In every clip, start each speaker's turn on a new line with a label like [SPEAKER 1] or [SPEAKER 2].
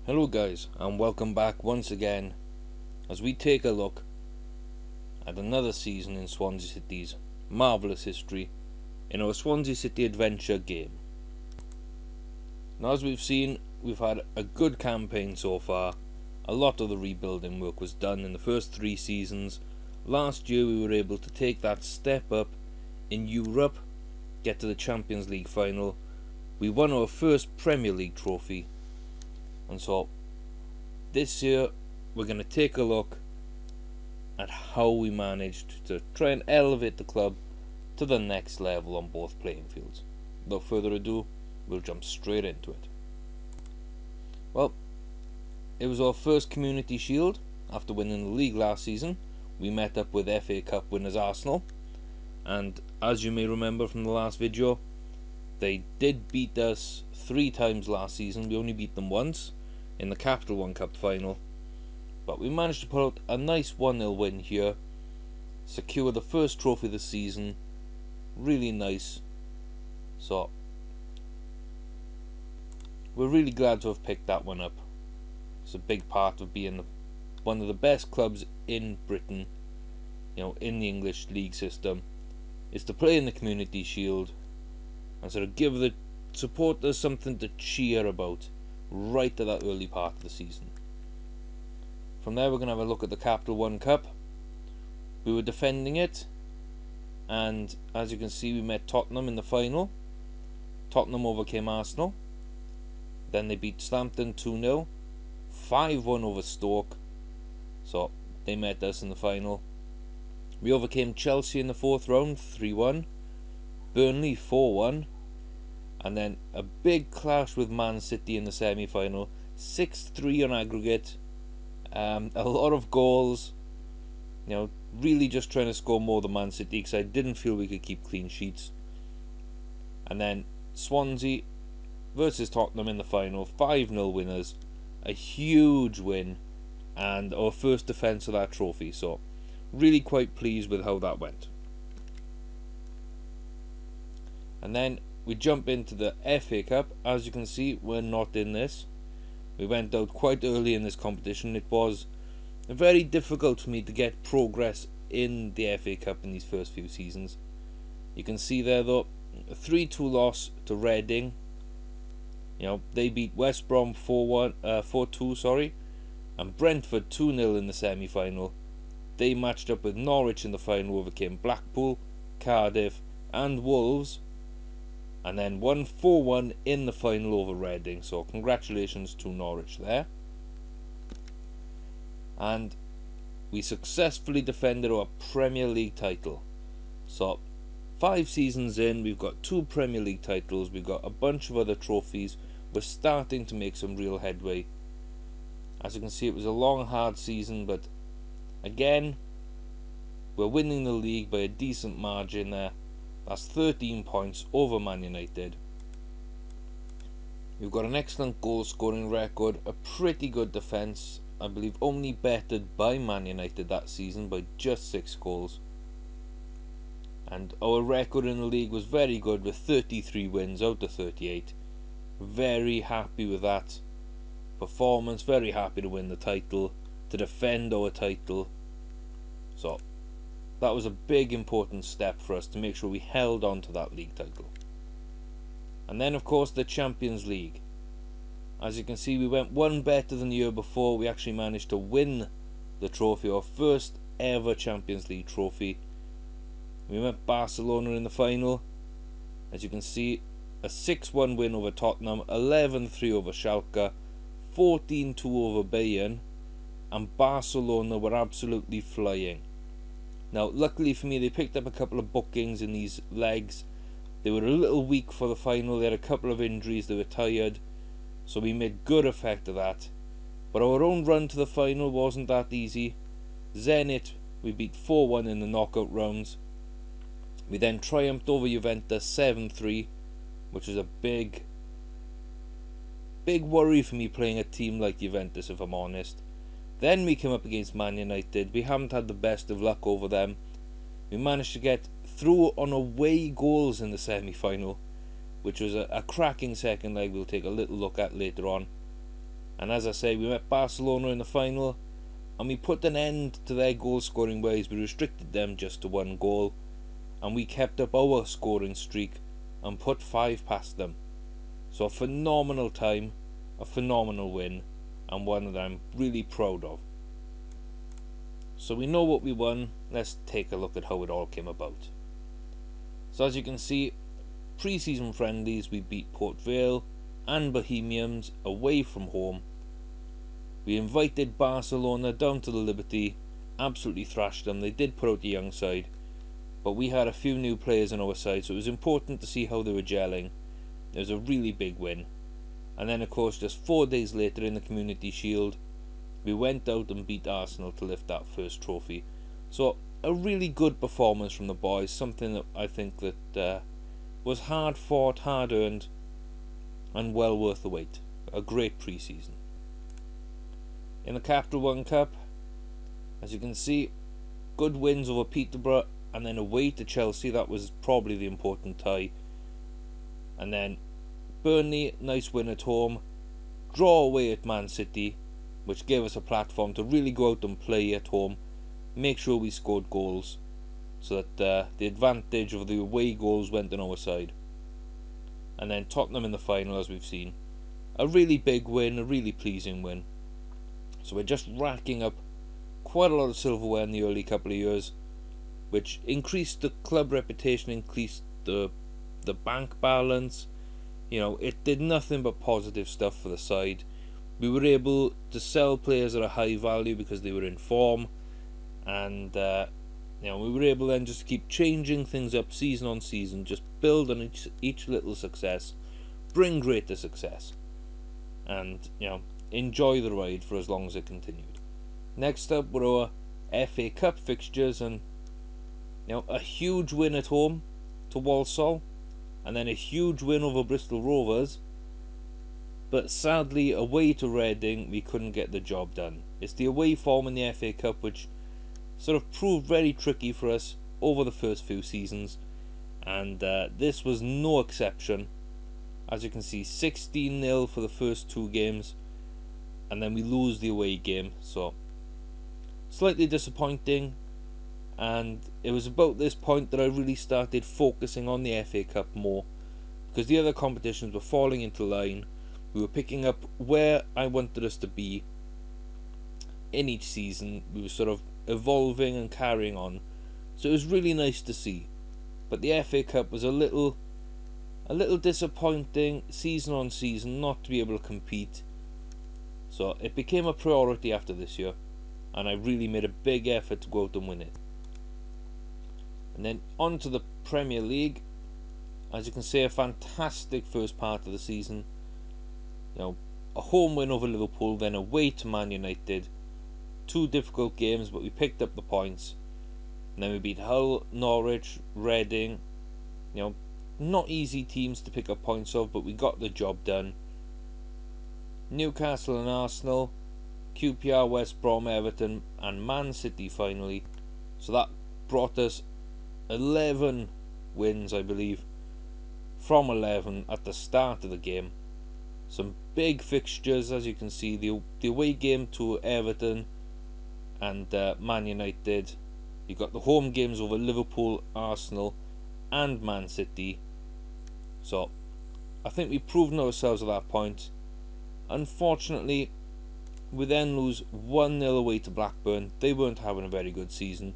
[SPEAKER 1] Hello guys, and welcome back once again as we take a look at another season in Swansea City's marvellous history in our Swansea City adventure game. Now, as we've seen, we've had a good campaign so far. A lot of the rebuilding work was done in the first 3 seasons. Last year we were able to take that step up in Europe, get to the Champions League final. We won our first Premier League trophy. And so this year we're going to take a look at how we managed to try and elevate the club to the next level on both playing fields. Without further ado, we'll jump straight into it. Well, it was our first Community Shield after winning the league last season. We met up with FA Cup winners Arsenal, and as you may remember from the last video, they did beat us 3 times last season. We only beat them once in the Capital One Cup final, but we managed to pull out a nice 1-0 win here, secure the first trophy of the season. Really nice. So we're really glad to have picked that one up. It's a big part of being one of the best clubs in Britain, in the English league system, is to play in the Community Shield and sort of give the supporters something to cheer about right at that early part of the season. From there we're going to have a look at the Capital One Cup. We were defending it, and as you can see, we met Tottenham in the final. Tottenham overcame Arsenal. Then they beat Southampton 2-0, 5-1 over Stoke, so they met us in the final. We overcame Chelsea in the 4th round, 3-1, Burnley 4-1, and then a big clash with Man City in the semi-final, 6-3 on aggregate. A lot of goals, really just trying to score more than Man City because I didn't feel we could keep clean sheets. And then Swansea versus Tottenham in the final, 5-0 winners, a huge win and our first defence of that trophy, so really quite pleased with how that went. And then we jump into the FA Cup. As you can see, we're not in this. We went out quite early in this competition. It was very difficult for me to get progress in the FA Cup in these first few seasons. You can see there though, a 3-2 loss to Reading. They beat West Brom 4-2, and Brentford 2-0 in the semi-final. They matched up with Norwich in the final, overcame Blackpool, Cardiff and Wolves, and then won 4-1 in the final over Reading. So congratulations to Norwich there. And we successfully defended our Premier League title. So 5 seasons in, we've got 2 Premier League titles, we've got a bunch of other trophies. We're starting to make some real headway. As you can see, it was a long, hard season, but again, we're winning the league by a decent margin there. That's 13 points over Man United. We've got an excellent goal scoring record, a pretty good defence, I believe only bettered by Man United that season by just 6 goals. And our record in the league was very good with 33 wins out of 38. Very happy with that performance, very happy to win the title, to defend our title. So that was a big important step for us to make sure we held on to that league title. And then of course the Champions League. As you can see, we went one better than the year before. We actually managed to win the trophy, our first ever Champions League trophy. We met Barcelona in the final. As you can see, a 6-1 win over Tottenham, 11-3 over Schalke, 14-2 over Bayern, and Barcelona were absolutely flying. Now, luckily for me, they picked up a couple of bookings in these legs. They were a little weak for the final. They had a couple of injuries. They were tired. So we made good effect of that. But our own run to the final wasn't that easy. Zenit, we beat 4-1 in the knockout rounds. We then triumphed over Juventus 7-3, which was a big worry for me playing a team like Juventus, if I'm honest. Then we came up against Man United. We haven't had the best of luck over them. We managed to get through on away goals in the semi-final, which was a cracking second leg we'll take a little look at later on. And as I say, we met Barcelona in the final, and we put an end to their goal scoring ways. We restricted them just to 1 goal, and we kept up our scoring streak and put 5 past them. So a phenomenal time, a phenomenal win, and one that I'm really proud of. So we know what we won. Let's take a look at how it all came about. So as you can see, pre-season friendlies, we beat Port Vale and Bohemians away from home. We invited Barcelona down to the Liberty, absolutely thrashed them. They did put out the young side, but we had a few new players on our side, so it was important to see how they were gelling. It was a really big win. And then of course, just 4 days later in the Community Shield, we went out and beat Arsenal to lift that first trophy. So a really good performance from the boys, something that I think that was hard fought, hard earned, and well worth the wait. A great pre-season. In the Capital One Cup, as you can see, good wins over Peterborough, and then away to Chelsea. That was probably the important tie. And then Burnley, nice win at home. Draw away at Man City, which gave us a platform to really go out and play at home, make sure we scored goals, so that the advantage of the away goals went on our side. And then Tottenham in the final, as we've seen. A really big win, a really pleasing win. So we're just racking up quite a lot of silverware in the early couple of years, which increased the club reputation, increased the bank balance. You know, it did nothing but positive stuff for the side. We were able to sell players at a high value because they were in form, and you know, we were able then just to keep changing things up season on season, just build on each little success, bring greater success, and you know, enjoy the ride for as long as it continued. Next up were our FA Cup fixtures, and you know, a huge win at home to Walsall, and then a huge win over Bristol Rovers. But sadly, away to Reading, we couldn't get the job done. It's the away form in the FA Cup which sort of proved very tricky for us over the first few seasons, and this was no exception. As you can see, 16-0 for the first 2 games, and then we lose the away game, so slightly disappointing. And it was about this point that I really started focusing on the FA Cup more, because the other competitions were falling into line. We were picking up where I wanted us to be in each season. We were sort of evolving and carrying on, so it was really nice to see. But the FA Cup was a little disappointing season on season, not to be able to compete. So it became a priority after this year, and I really made a big effort to go out and win it. And then on to the Premier League. As you can see, a fantastic first part of the season. You know, a home win over Liverpool, then away to Man United. 2 difficult games, but we picked up the points. And then we beat Hull, Norwich, Reading. You know, not easy teams to pick up points of, but we got the job done. Newcastle and Arsenal, QPR, West Brom, Everton, and Man City finally. So that brought us 11 wins, I believe, from 11 at the start of the game. Some big fixtures, as you can see, the away game to Everton and Man United. You got the home games over Liverpool, Arsenal, and Man City. So I think we've proven ourselves at that point. Unfortunately, we then lose 1-0 away to Blackburn. They weren't having a very good season.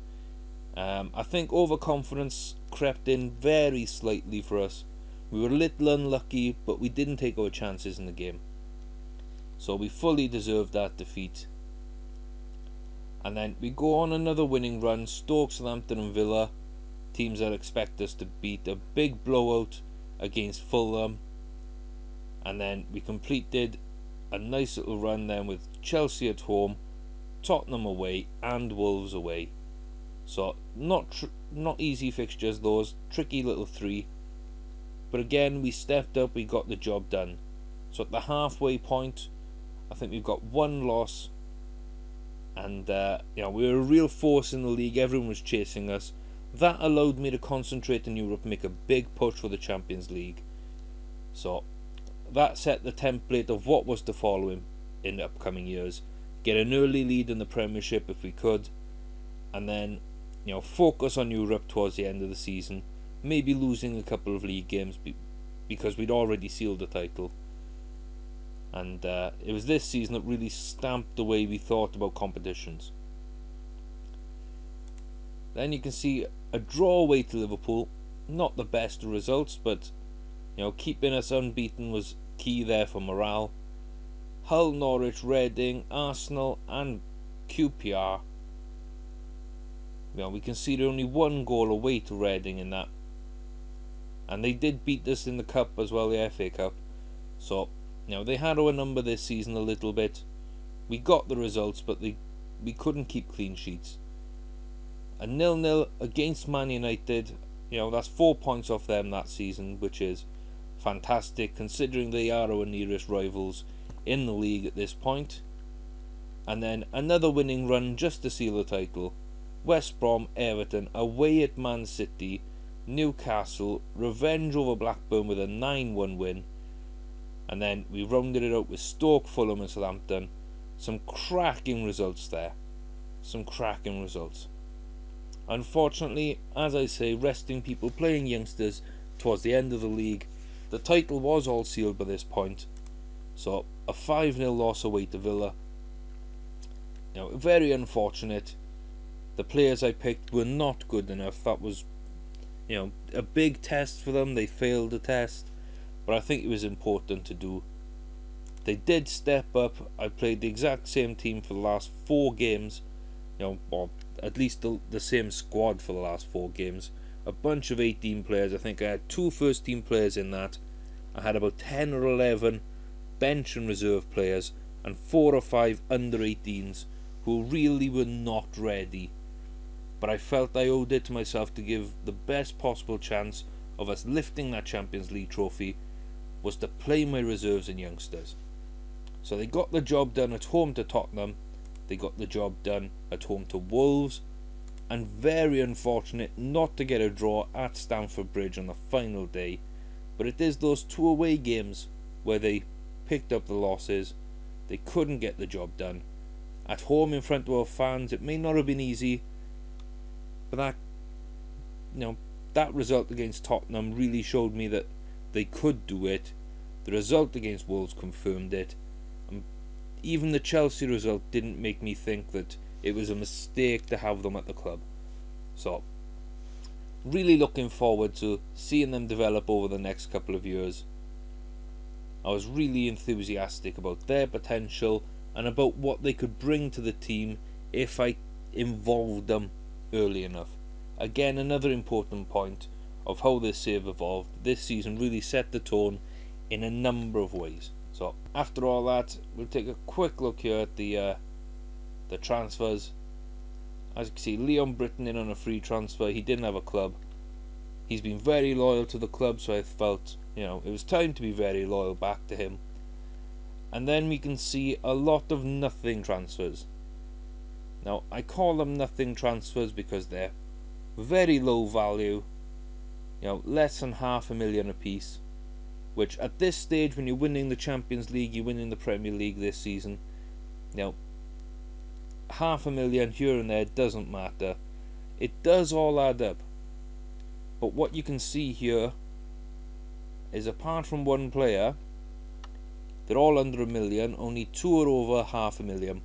[SPEAKER 1] I think overconfidence crept in very slightly for us. We were a little unlucky, but we didn't take our chances in the game. So we fully deserved that defeat. And then we go on another winning run. Stoke, Southampton and Villa, teams that expect us to beat. A big blowout against Fulham. And then we completed a nice little run then with Chelsea at home, Tottenham away and Wolves away. So not easy fixtures those, tricky little 3. But again, we stepped up, we got the job done. So at the halfway point, I think we've got 1 loss. And you know, we were a real force in the league, everyone was chasing us. That allowed me to concentrate in Europe, make a big push for the Champions League. So that set the template of what was to follow in upcoming years. Get an early lead in the Premiership if we could, and then focus on Europe towards the end of the season, maybe losing a couple of league games because we'd already sealed the title. And it was this season that really stamped the way we thought about competitions. Then you can see a draw away to Liverpool, not the best of results, but keeping us unbeaten was key there for morale. Hull, Norwich, Reading, Arsenal and QPR. We conceded only 1 goal away to Reading in that, and they did beat us in the Cup as well, the FA Cup. So they had our number this season a little bit. We got the results, but we couldn't keep clean sheets. A 0-0 against Man United, that's 4 points off them that season, which is fantastic considering they are our nearest rivals in the league at this point. And then another winning run just to seal the title. West Brom, Everton, away at Man City, Newcastle, revenge over Blackburn with a 9-1 win. And then we rounded it out with Stoke, Fulham and Southampton. Some cracking results there. Some cracking results. Unfortunately, as I say, resting people, playing youngsters towards the end of the league. The title was all sealed by this point. So a 5-0 loss away to Villa. Very unfortunate. The players I picked were not good enough. That was a big test for them. They failed the test, but I think it was important to do. They did step up. I played the exact same team for the last 4 games, or at least the same squad for the last 4 games. A bunch of 18 players. I think I had 2 first team players in that. I had about 10 or 11 bench and reserve players, and 4 or 5 under 18s who really were not ready. But I felt I owed it to myself to give the best possible chance of us lifting that Champions League trophy was to play my reserves and youngsters. So they got the job done at home to Tottenham, they got the job done at home to Wolves, and very unfortunate not to get a draw at Stamford Bridge on the final day. But it is those 2 away games where they picked up the losses. They couldn't get the job done. At home in front of our fans, it may not have been easy, but that result against Tottenham really showed me that they could do it. The result against Wolves confirmed it. And even the Chelsea result didn't make me think that it was a mistake to have them at the club. So, really looking forward to seeing them develop over the next couple of years. I was really enthusiastic about their potential and about what they could bring to the team if I involved them early enough. Again, another important point of how this save evolved. This season really set the tone in a number of ways. So after all that, we'll take a quick look here at the transfers. As you can see, Leon Britton in on a free transfer. He didn't have a club. He's been very loyal to the club, so I felt it was time to be very loyal back to him. And then we can see a lot of nothing transfers. Now, I call them nothing transfers because they're very low value, less than $500,000 a piece, which at this stage, when you're winning the Champions League, you're winning the Premier League this season, $500,000 here and there doesn't matter. It does all add up. But what you can see here is, apart from 1 player, they're all under $1 million, only 2 are over $500,000.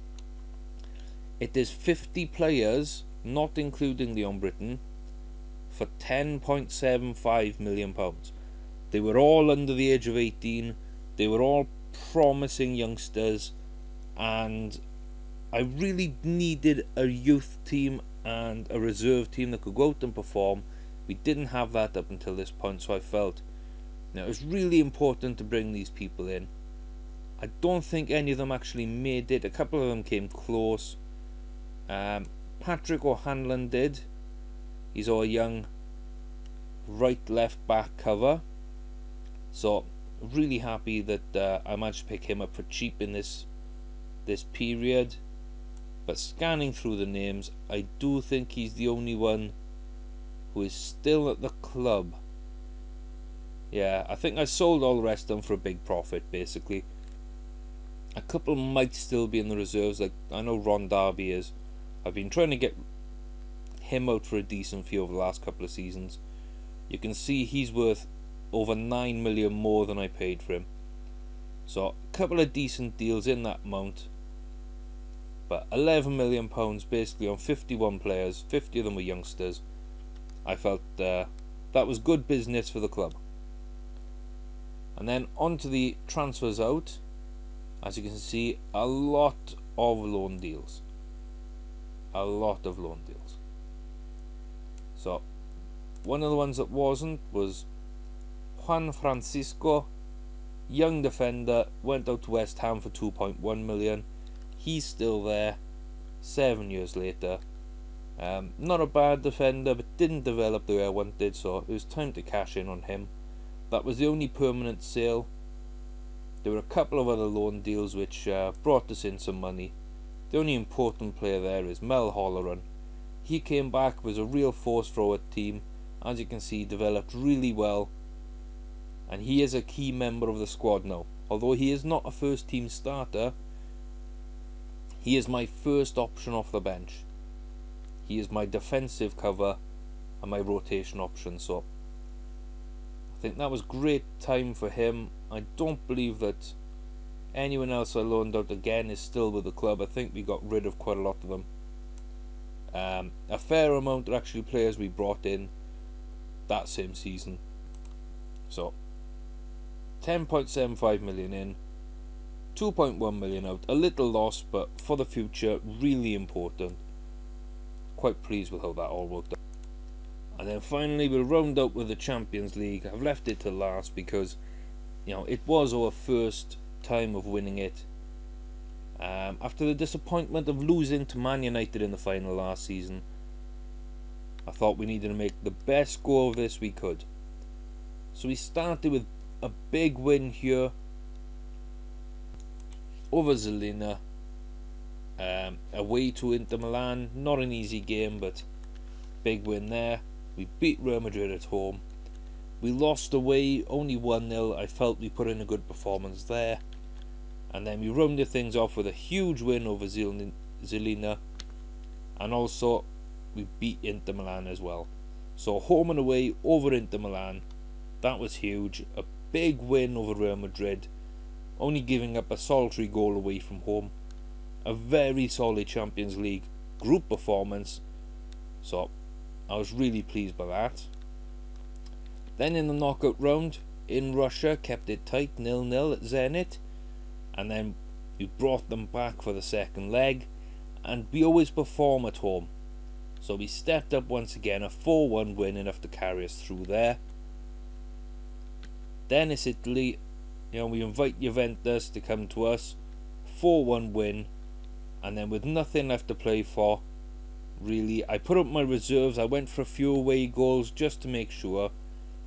[SPEAKER 1] It is 50 players, not including Leon Britton, for £10.75 million. They were all under the age of 18. They were all promising youngsters, and I really needed a youth team and a reserve team that could go out and perform. We didn't have that up until this point, so I felt it was really important to bring these people in. I don't think any of them actually made it. A couple of them came close. Patrick O'Hanlon did. He's our young right left back cover, so really happy that I managed to pick him up for cheap in this period. But scanning through the names, I do think he's the only one who is still at the club. Yeah, I think I sold all the rest of them for a big profit, basically. A couple might still be in the reserves, like I know Ron Darby is. I've been trying to get him out for a decent fee over the last couple of seasons. You can see he's worth over 9 million more than I paid for him. So a couple of decent deals in that amount. But £11 million basically on 51 players, 50 of them were youngsters. I felt that was good business for the club. And then on to the transfers out. As you can see, a lot of loan deals. A lot of loan deals. So, one of the ones that wasn't was Juan Francisco, young defender, went out to West Ham for 2.1 million. He's still there 7 years later. Not a bad defender, but didn't develop the way I wanted, so it was time to cash in on him. That was the only permanent sale. There were a couple of other loan deals which brought us in some money. The only important player there is Mel Holleran. He came back, was a real force for our team. As you can see, developed really well. And he is a key member of the squad now. Although he is not a first team starter, he is my first option off the bench. He is my defensive cover and my rotation option. So I think that was great time for him. I don't believe that anyone else I loaned out again is still with the club. I think we got rid of quite a lot of them. A fair amount are actually players we brought in that same season. So 10.75 million in, 2.1 million out. A little loss, but for the future, really important. Quite pleased with how that all worked out. And then finally we'll round up with the Champions League. I've left it to last because, you know, it was our first time of winning it. After the disappointment of losing to Man United in the final last season, I thought we needed to make the best score of this we could. So we started with a big win here over Zelina, away to Inter Milan. Not an easy game, but big win there. We beat Real Madrid at home. We lost away, only 1-0. I felt we put in a good performance there. And then we rounded things off with a huge win over Zelina. And also, we beat Inter Milan as well. So home and away over Inter Milan. That was huge. A big win over Real Madrid. Only giving up a solitary goal away from home. A very solid Champions League group performance. So I was really pleased by that. Then in the knockout round in Russia, kept it tight, 0-0 at Zenit. And then we brought them back for the second leg. And we always perform at home. So we stepped up once again, a 4-1 win, enough to carry us through there. Then it's Italy. You know, we invite Juventus to come to us. 4-1 win. And then with nothing left to play for, really, I put up my reserves. I went for a few away goals just to make sure.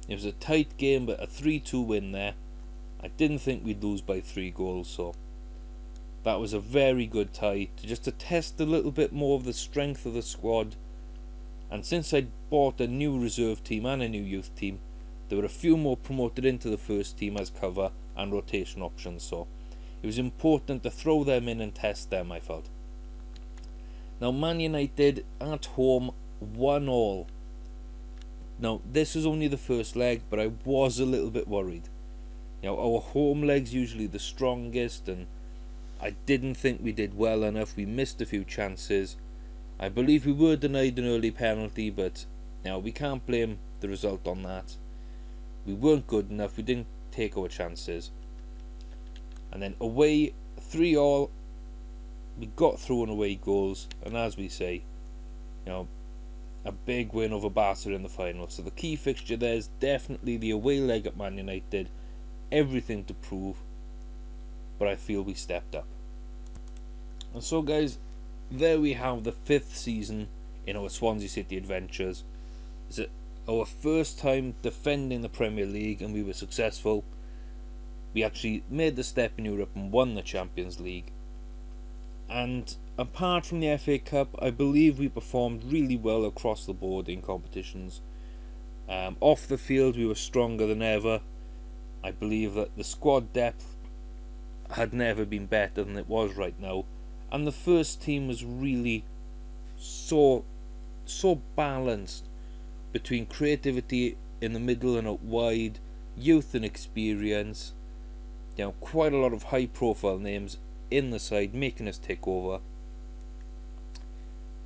[SPEAKER 1] It was a tight game, but a 3-2 win there. I didn't think we'd lose by 3 goals, so that was a very good tie, just to test a little bit more of the strength of the squad. And since I'd bought a new reserve team and a new youth team, there were a few more promoted into the first team as cover and rotation options, so it was important to throw them in and test them, I felt. Now Man United at home, 1-1. Now this was only the first leg, but I was a little bit worried. You know, our home leg's usually the strongest, and I didn't think we did well enough. We missed a few chances. I believe we were denied an early penalty, but you know, we can't blame the result on that. We weren't good enough. We didn't take our chances. And then away, 3-3. We got through on away goals, and as we say, you know, a big win over Barca in the final. So the key fixture there is definitely the away leg at Man United. Everything to prove, but I feel we stepped up. And so guys, there we have the 5th season in our Swansea City adventures. It's our first time defending the Premier League, and we were successful. We actually made the step in Europe and won the Champions League. And apart from the FA Cup, I believe we performed really well across the board in competitions. Off the field we were stronger than ever. I believe that the squad depth had never been better than it was right now, and the first team was really so balanced between creativity in the middle and out wide, youth and experience. Quite a lot of high profile names in the side making us take over.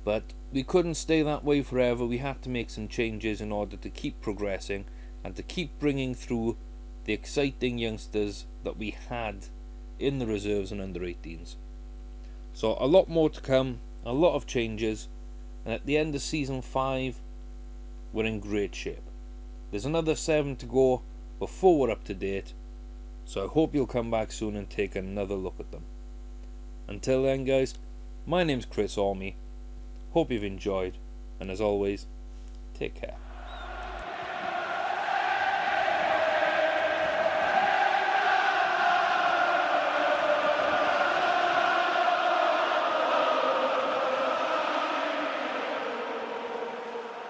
[SPEAKER 1] But we couldn't stay that way forever. We had to make some changes in order to keep progressing and to keep bringing through the exciting youngsters that we had in the reserves and under 18s. So a lot more to come, a lot of changes, and at the end of season 5 we're in great shape. There's another 7 to go before we're up to date, so I hope you'll come back soon and take another look at them. Until then guys, my name's Ormie. Hope you've enjoyed, and as always, take care.